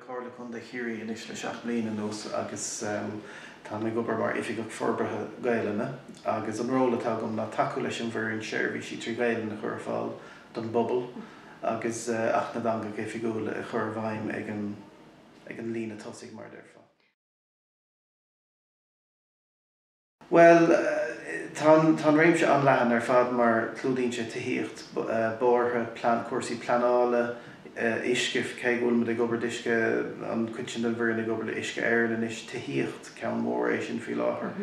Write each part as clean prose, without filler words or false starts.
Contae Chiarraí in Isla Shaplín and those agus tá mé gobar mar Oifigeach Gaeilge agus an róla tágam na taú leis an bhir an séirbhí sí trí Gaeilge na chur fáil don bubble agus ach na danga Oifigeach a chur bhfeidhm ag an lína tosaigh mar derfa. Well, tá réimse an lehan ar fad mar clúdaínse taíocht bórtha cuasaí planála iscif cé bhfuil me gobar disce an cuitin den bhir na gobar le isce airlan is taíocht ceann mór é sin faoi láthair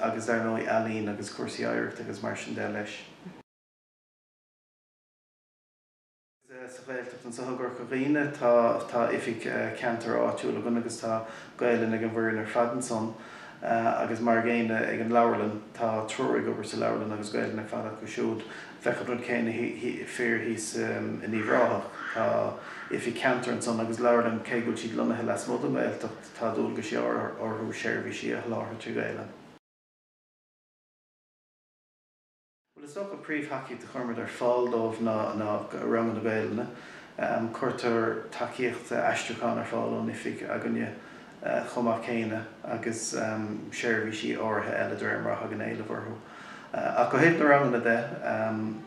agus ar nó ealaín agus cuasaí éireacht agus mar sin de leis. Sa bhfuilteach an sathgar go riine tá Oifigeach cantar áitiúil agan agus tá Gaeilge ag an bhir ar fadan son agus mar géine ag an Labhraíonn tá trúir gobar sa Labhraíonn agus Gaeilge ag fada go siúd fechad rud céine fear hís in íomhráthach tá Oifigeach cantar an son agus Labhraíonn cé go siad lonathe leis mud bhfuilteach tá dul go sé orthú séirbhí sí a láthair trí Gaeilge. Well, is ook a príomhthaici de chumar ar fáil dómh ná rang na Gaeilge chuirtear takeíocht aistriúcháin ar fáil ón Oifigeach aganne chumach céine agus séirbhí sí áirithe eile dreimhreath an éile bharthú. Ach go héad na rangna de,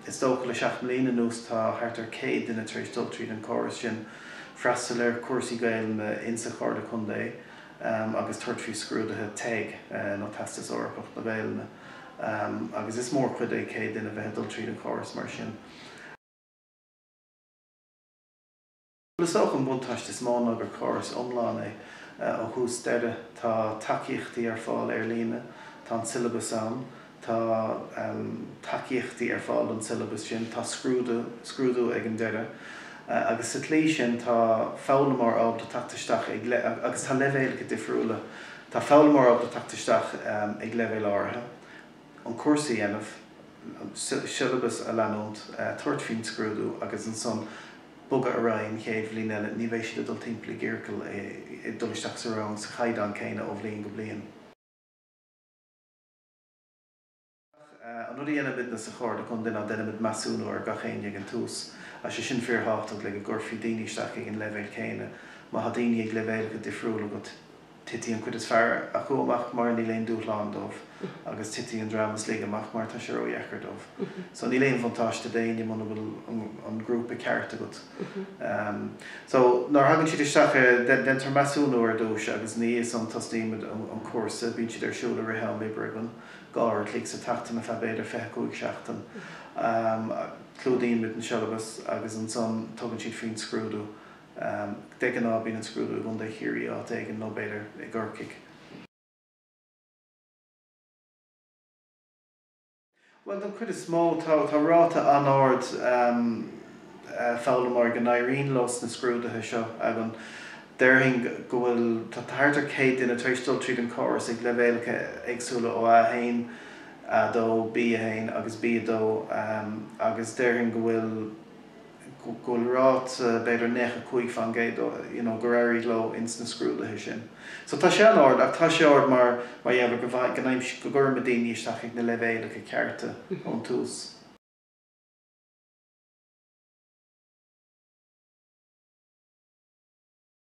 is dócha le 7 mbliana nús tá thart 100 duine tar éis dul tríd an choras sin freastal ar cuasaí Gaeilge insa Chárla Contae agus tuairt faoi scrúdathe TEG nó Teastas Eorpach na Gaeilge. Agus is mór chuid é 100 duine bheith dul tríd an choras mar sin. Is ook an buntáiste is mána gur choras omláin é ó hús deire tá takeíochtaí ar fáil ar líne, tá an syllabus an, tá takeíochtaí ar fáil an syllabus sin, tá scrúdú ag an deire. Agus sa tlí sin tá fálamór ábhta tactaisteach agus tá leibhéalacha difriúla. Tá fálamór ábhta tactaisteach ag leibhéal áirithe. An cuasaí dhéanamh, syllabus a leanúnt, tuairt faoin scrúdú agus an son bugad a rainn chéad bhliain eile ní bheidh siad dul timpeall ggéirceal i dul isteach sa rang sa chaighdeán céine ó bhliain go bliain. An rud a dhéanamh bit na sa Chárla Contae ná déanamh measúnú ar gachéine ag an tús a sé sin fearrthachtach le go gcuirfí daoine isteach ag an leibhéal céine má ha daoine ag leibhéal go difriúla go tití an cuid is fearr a chuamach mar ní léon dúshlán dómh agus tití an dramas lí amach mar tá sé ó dheachar dómh. So ní léon fantáiste daoine man bhfuil an grúpa cearta agat. So nar hagann siad isteach den tar measúnú ar dúis agus ní is an tasníimiid an cuasa bíonn siad ar siúla ritham Oibre an gáir clíc sa tachtain a feibéidir 25 seachtain. Clúdaíonn mit an syllabus agus an son tugann siad faoin scrúdú. De an ábíonn an scrúdú Contae Chiarraí á ag an nó beidir i gCorcaigh. Well, don cuid is mó tá ráta anard fálamór ginearálta los na scrúdathe seo agan deirthing go bhfuil tá thart 100 duine tar éis dul tríd an choras ag leibhéalacha agsúla ó A1 dó B1 agus B2 agus deirthing go bhfuil rát beidir 95 fan géad go raibh lo ins na scrúdathe sin. So tá sé an ard ach tá sé ard mar dhéanamh go bhfuil go gcuirm daoine isteach ag na leibhéalacha cearta ón tús.